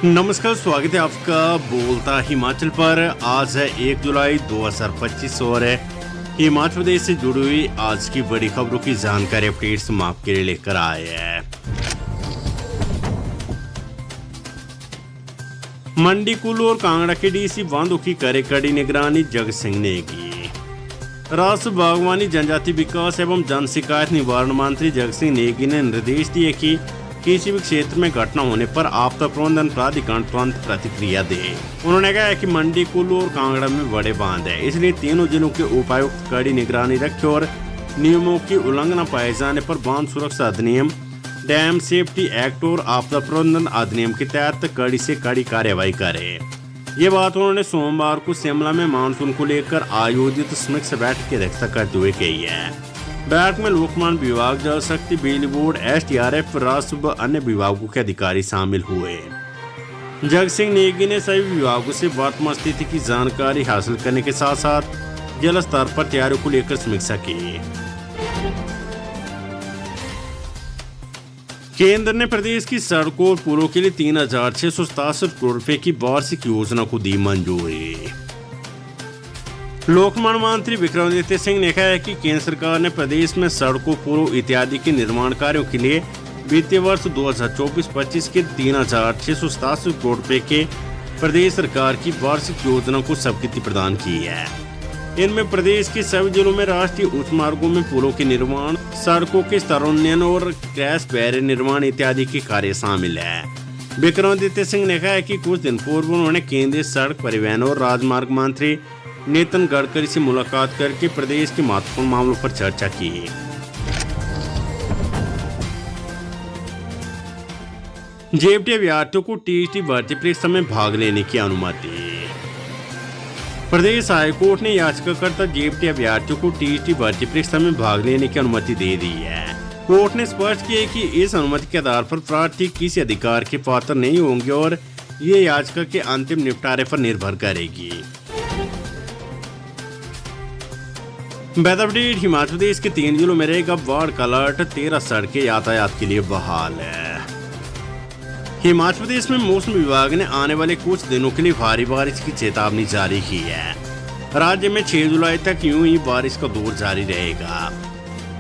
नमस्कार, स्वागत है आपका बोलता हिमाचल पर। आज है 1 जुलाई 2025 और हिमाचल प्रदेश से जुड़ी हुई आज की बड़ी खबरों की जानकारी अपडेट्स हम आपके लिए लेकर आए हैं। मंडी, कुल्लू और कांगड़ा के डीसी बांधों की करे कड़ी निगरानी, जगत सिंह नेगी। राष्ट्रीय बागवानी, जनजाति विकास एवं जन शिकायत निवारण मंत्री जगत सिंह नेगी ने निर्देश दिए कि किसी भी क्षेत्र में घटना होने पर आपदा प्रबंधन प्राधिकरण तुरंत प्रतिक्रिया दे। उन्होंने कहा कि मंडी, कुल्लू और कांगड़ा में बड़े बांध है, इसलिए तीनों जिलों के उपायुक्त कड़ी निगरानी रखें और नियमों की उल्लंघना पाए जाने पर बांध सुरक्षा अधिनियम, डैम सेफ्टी एक्ट और आपदा प्रबंधन अधिनियम के तहत कड़ी से कड़ी कार्यवाही करे। ये बात उन्होंने सोमवार को शिमला में मानसून को लेकर आयोजित समीक्षा बैठक की अध्यक्षता करते हुए कही है। बैठक में लोकमान विभाग, जल शक्ति, बिजली बोर्ड, SDRF, राष्ट्र व अन्य विभागों के अधिकारी शामिल हुए। जगत सिंह नेगी ने सभी विभागों से वर्तमान स्थिति की जानकारी हासिल करने के साथ साथ जल स्तर पर तैयारियों को लेकर समीक्षा की। केंद्र ने प्रदेश की सड़कों और पुलों के लिए 3,667 करोड़ रुपए की वार्षिक योजना को दी मंजूरी। लोकमान मंत्री विक्रमादित्य सिंह ने कहा है कि केंद्र सरकार ने प्रदेश में सड़कों, पुलों इत्यादि के निर्माण कार्यों के लिए वित्तीय वर्ष 2024-25 के 3,667 करोड़ रुपए के प्रदेश सरकार की वार्षिक योजना को स्वीकृति प्रदान की है। इनमें प्रदेश के सभी जिलों में राष्ट्रीय उच्च मार्गों में पुलों के निर्माण, सड़कों के स्तरोन्नयन और क्रैश बैरियर निर्माण इत्यादि के कार्य शामिल है। विक्रमादित्य सिंह ने कहा कि कुछ दिन पूर्व उन्होंने केंद्रीय सड़क परिवहन और राजमार्ग मंत्री नितिन गडकरी से मुलाकात करके प्रदेश के महत्वपूर्ण मामलों पर चर्चा की। जेएफटी अभ्यर्थियों को टीईटी भर्ती परीक्षा में भाग लेने की अनुमति। प्रदेश हाईकोर्ट ने याचिकाकर्ता जेएफटी अभ्यर्थियों को टीईटी भर्ती परीक्षा में भाग लेने की अनुमति दे दी है। कोर्ट ने स्पष्ट किया कि इस अनुमति के आधार पर प्रार्थी किसी अधिकार के पात्र नहीं होंगे और ये याचिका के अंतिम निपटारे पर निर्भर करेगी। अपडेट, हिमाचल प्रदेश के 3 जिलों में रहेगा बाढ़ का अलर्ट, 13 सड़कें यातायात के लिए बहाल है। हिमाचल प्रदेश में मौसम विभाग ने आने वाले कुछ दिनों के लिए भारी बारिश की चेतावनी जारी की है। राज्य में 6 जुलाई तक यूं ही बारिश का दौर जारी रहेगा।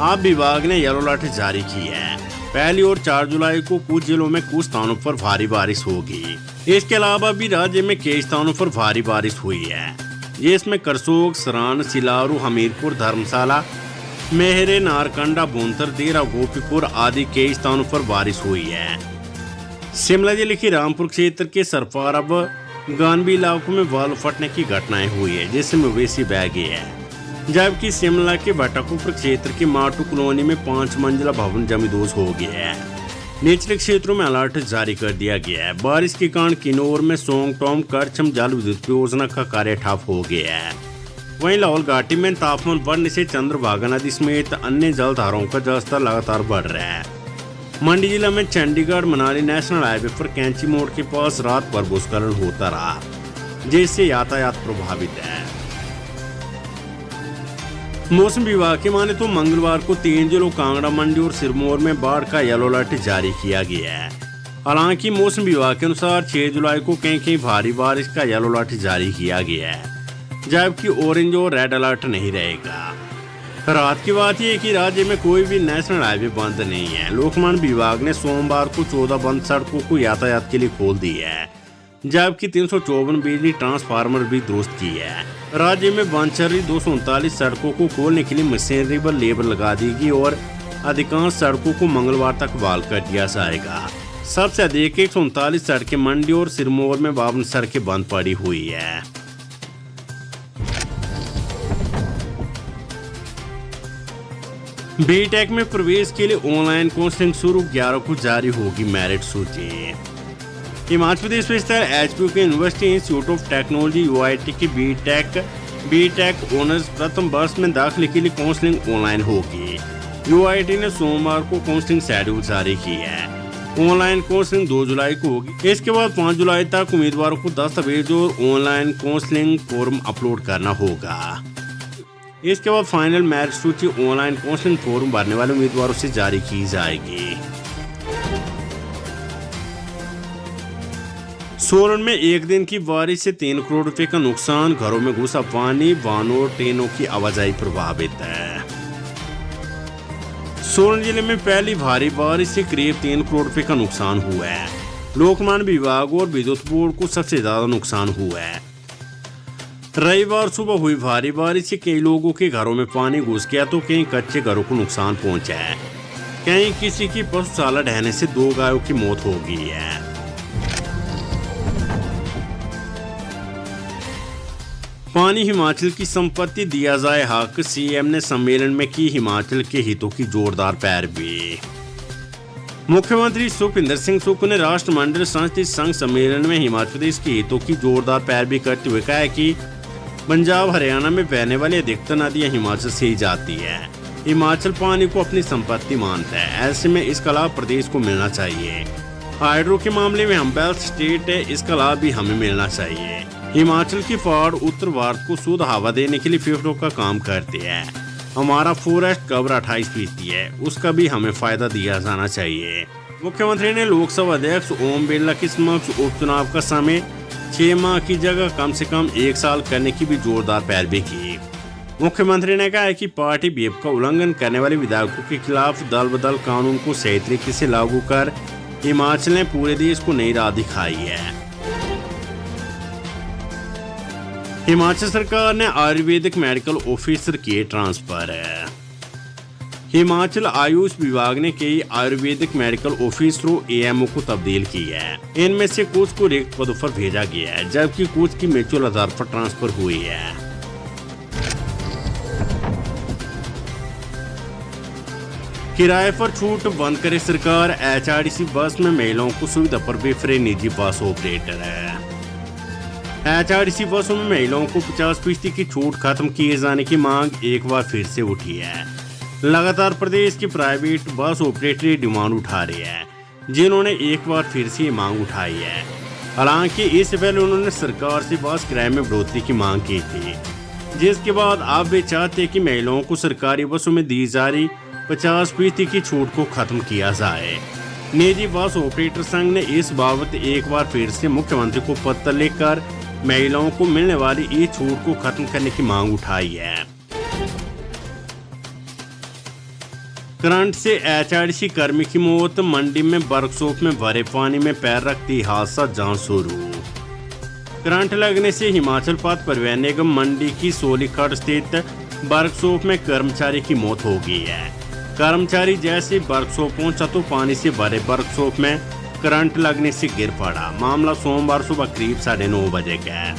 आप विभाग ने येलो अलर्ट जारी की है। पहली और 4 जुलाई को कुछ जिलों में कुछ स्थानों पर भारी बारिश होगी। इसके अलावा भी राज्य में कई स्थानों पर भारी बारिश हुई है, जिसमें करसोग, सरान, सिलारू, हमीरपुर, धर्मशाला, मेहरे, नारकंडा, भूंतर, देरा, गोपीपुर आदि कई स्थानों पर बारिश हुई है। शिमला जिले के रामपुर क्षेत्र के सरपारा व गानवी इलाकों में बालू फटने की घटनाएं हुई है, जिससे मवेशी बह गए हैं। जबकि शिमला के भट्टाकुपर क्षेत्र के माटू कॉलोनी में 5 मंजिला भवन जमींदोज हो गया है। निचले क्षेत्रों में अलर्ट जारी कर दिया गया है। बारिश के कारण किन्नौर में सोंगटोम करछम जल विद्युत परियोजना का कार्य ठप हो गया है। वहीं लाहौल घाटी में तापमान बढ़ने से चंद्रभागा नदी समेत अन्य जलधाराओं का जलस्तर लगातार बढ़ रहा है। मंडी जिला में चंडीगढ़ मनाली नेशनल हाईवे पर कैंची मोड़ के पास रात भर भूस्खलन होता रहा, जिससे यातायात प्रभावित है। मौसम विभाग की माने तो मंगलवार को 3 जिलों कांगड़ा, मंडी और सिरमौर में बाढ़ का येलो अलर्ट जारी किया गया है। हालांकि मौसम विभाग के अनुसार 6 जुलाई को कहीं भारी बारिश का येलो अलर्ट जारी किया गया है, जबकि ऑरेंज और रेड अलर्ट नहीं रहेगा। रात की बात यह कि राज्य में कोई भी नेशनल हाईवे बंद नहीं है। लोकमान विभाग ने सोमवार को 14 बंद सड़कों को यातायात के लिए खोल दी है, जबकि 354 बिजली ट्रांसफार्मर भी दुरुस्त की है। राज्य में बंद चल रही 239 सड़कों को खोलने के लिए मशीनरी व लेबर लगा देगी और अधिकांश सड़कों को मंगलवार तक बहाल कर दिया जाएगा। सबसे अधिक 139 सड़कें मंडी और सिरमौर में 52 सड़कें बंद पड़ी हुई है। बीटेक में प्रवेश के लिए ऑनलाइन काउंसलिंग शुरू, 11 को जारी होगी मेरिट सूची। हिमाचल प्रदेश में स्थित HPU के university institute of technology UIT की बीटेक ऑनर्स प्रथम वर्ष में दाखिले के लिए काउंसलिंग ऑनलाइन होगी। UIT ने सोमवार को काउंसलिंग शेड्यूल जारी की है। ऑनलाइन काउंसलिंग 2 जुलाई को होगी। इसके बाद 5 जुलाई तक उम्मीदवारों को दस्तावेज और ऑनलाइन काउंसलिंग फॉर्म अपलोड करना होगा। इसके बाद फाइनल मेरिट सूची ऑनलाइन काउंसलिंग फॉर्म भरने वाले उम्मीदवारों से जारी की जाएगी। सोलन में एक दिन की बारिश से 3 करोड़ रुपए का नुकसान, घरों में घुसा पानी, वाहनों और ट्रेनों की आवाजाही प्रभावित है। सोलन जिले में पहली भारी बारिश से करीब 3 करोड़ रुपए का नुकसान हुआ है। लोकमान्य विभाग और विद्युत बोर्ड को सबसे ज्यादा नुकसान हुआ है। रविवार सुबह हुई भारी बारिश से कई लोगों के घरों में पानी घुस गया तो कई कच्चे घरों को नुकसान पहुंचा है। कहीं किसी की पशुशाला ढहने से 2 गायों की मौत हो गई है। पानी हिमाचल की संपत्ति, दिया जाए हक, सीएम ने सम्मेलन में की हिमाचल के हितों की जोरदार पैरवी। मुख्यमंत्री सुखविंदर सिंह सुक्खू ने राष्ट्रमंडल संस्कृति संघ सम्मेलन में हिमाचल प्रदेश के हितों की जोरदार पैरवी करते हुए कहा है कि पंजाब हरियाणा में बहने वाली अधिकतर नदियां हिमाचल से ही जाती है। हिमाचल पानी को अपनी संपत्ति मानता है, ऐसे में इसका लाभ प्रदेश को मिलना चाहिए। हाइड्रो के मामले में हम बेल्ट स्टेट है, इसका लाभ भी हमें मिलना चाहिए। हिमाचल की पहाड़ उत्तर भारत को शुद्ध हवा देने के लिए फेफड़ों का काम करते हैं। हमारा फॉरेस्ट कवर 28% है, उसका भी हमें फायदा दिया जाना चाहिए। मुख्यमंत्री ने लोकसभा अध्यक्ष ओम बिरला के समक्ष उपचुनाव का समय 6 माह की जगह कम से कम 1 साल करने की भी जोरदार पैरवी की। मुख्यमंत्री ने कहा है कि पार्टी व्हिप का उल्लंघन करने वाले विधायकों के खिलाफ दल बदल कानून को सही तरीके से लागू कर हिमाचल ने पूरे देश को नई राह दिखाई है। हिमाचल सरकार ने आयुर्वेदिक मेडिकल ऑफिसर किए ट्रांसफर। हिमाचल आयुष विभाग ने कई आयुर्वेदिक मेडिकल ऑफिसरों एएमओ को तब्दील किया है। इनमें से कुछ को रिक्त पदों पर भेजा गया है, जबकि कुछ की म्यूचुअल आधार पर ट्रांसफर हुई है। किराए पर छूट बंद करे सरकार, एचआरटीसी बस में महिलाओं को सुविधा पर बेफरे निजी बस ऑपरेटर है। एचआरटीसी बसों में महिलाओं को 50% की छूट खत्म किए जाने की मांग एक बार फिर से उठी है। लगातार प्रदेश के प्राइवेट बस ऑपरेटर डिमांड उठा रहे हैं, जिन्होंने एक बार फिर से मांग उठाई है। हालांकि इससे पहले उन्होंने सरकार से बस किराए में बढ़ोतरी की मांग की थी, जिसके बाद अब वे चाहते हैं कि महिलाओं को सरकारी बसों में दी जा रही 50% की छूट को खत्म किया जाए। निजी बस ऑपरेटर संघ ने इस बाबत एक बार फिर से मुख्यमंत्री को पत्र लिखकर महिलाओं को मिलने वाली इस छूट को खत्म करने की मांग उठाई है। करंट से एचआरटीसी कर्मी की मौत, मंडी में वर्कशॉप में भरे पानी में पैर रखती हादसा, जांच शुरू। करंट लगने से हिमाचल पथ परिवहन निगम मंडी की सोलीखट स्थित वर्कशॉप में कर्मचारी की मौत हो गई है। कर्मचारी जैसे वर्कशॉप पहुंचा तो पानी से भरे वर्कशॉप में करंट लगने से गिर पड़ा। मामला सोमवार सुबह करीब 9:30 बजे का है।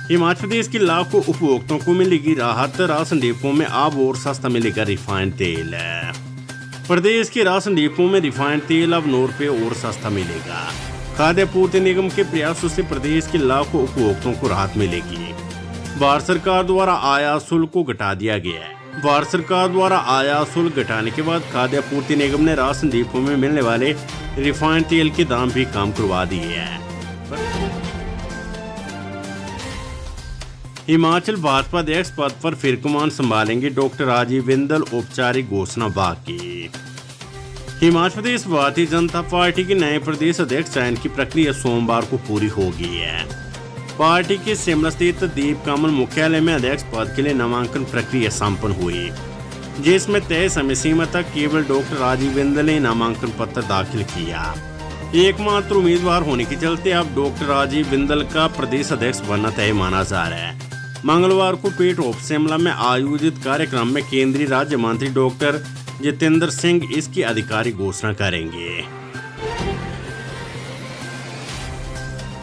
हिमाचल प्रदेश के लाखों उपभोक्ताओं को मिलेगी राहत, राशन डिपो में अब और सस्ता मिलेगा रिफाइंड तेल। प्रदेश के राशन डिपो में रिफाइंड तेल अब 9 रुपये और सस्ता मिलेगा। खाद्य आपूर्ति निगम के प्रयासों से प्रदेश के लाखों उपभोक्ताओं को राहत मिलेगी। भारत सरकार द्वारा आयात शुल्क को घटा दिया गया है। भारत सरकार द्वारा आयात शुल्क घटाने के बाद खाद्य आपूर्ति निगम ने राशन डिपो में मिलने वाले रिफाइंड तेल के दाम भी कम करवा दिए हैं। हिमाचल भाजपा अध्यक्ष पद पर फिर कमान संभालेंगे डॉक्टर राजीव बिंदल, औपचारिक घोषणा बाकी। हिमाचल प्रदेश भारतीय जनता पार्टी के नए प्रदेश अध्यक्ष चयन की प्रक्रिया सोमवार को पूरी हो गई है। पार्टी के शिमला स्थित दीप कमल मुख्यालय में अध्यक्ष पद के लिए नामांकन प्रक्रिया संपन्न हुई, जिसमें तय समय सीमा तक केवल डॉक्टर राजीव बिंदल ने नामांकन पत्र दाखिल किया। एकमात्र उम्मीदवार होने के चलते अब डॉक्टर राजीव बिंदल का प्रदेश अध्यक्ष बनना तय माना जा रहा है। मंगलवार को पीट ऑफ शिमला में आयोजित कार्यक्रम में केंद्रीय राज्य मंत्री डॉक्टर जितेंद्र सिंह इसकी आधिकारिक घोषणा करेंगे।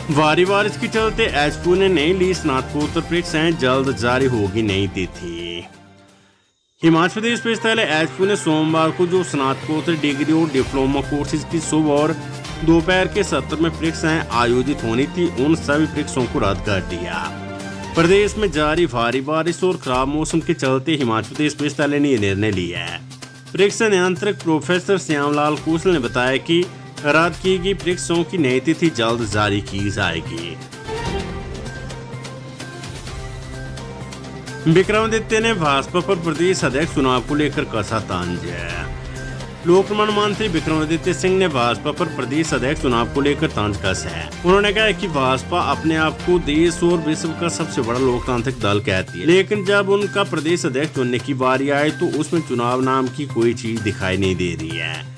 भारी बारिश के चलते एचपू ने नहीं ली स्नातकोत्तर परीक्षाएं, जल्द जारी होगी नई तिथि। हिमाचल प्रदेश विश्वविद्यालय एचपू ने सोमवार को जो स्नातकोत्तर डिग्री और डिप्लोमा कोर्सेज की सुबह और दोपहर के सत्र में परीक्षाएं आयोजित होनी थी, उन सभी परीक्षाओं को रद्द कर दिया। प्रदेश में जारी भारी बारिश और खराब मौसम के चलते हिमाचल प्रदेश विश्वविद्यालय ने यह निर्णय लिया है। परीक्षा नियंत्रक प्रोफेसर श्यामलाल कौशल ने बताया कि रद्द की गई परीक्षाओं की नई तिथि जल्द जारी की जाएगी। विक्रमादित्य ने भाजपा पर प्रदेश अध्यक्ष चुनाव को लेकर कसा तंज। लोक निर्माण मंत्री विक्रमादित्य सिंह ने भाजपा पर प्रदेश अध्यक्ष चुनाव को लेकर तंज कस है। उन्होंने कहा कि भाजपा अपने आप को देश और विश्व का सबसे बड़ा लोकतांत्रिक दल कहती है, लेकिन जब उनका प्रदेश अध्यक्ष चुनने की बारी आए तो उसमें चुनाव नाम की कोई चीज दिखाई नहीं दे रही है।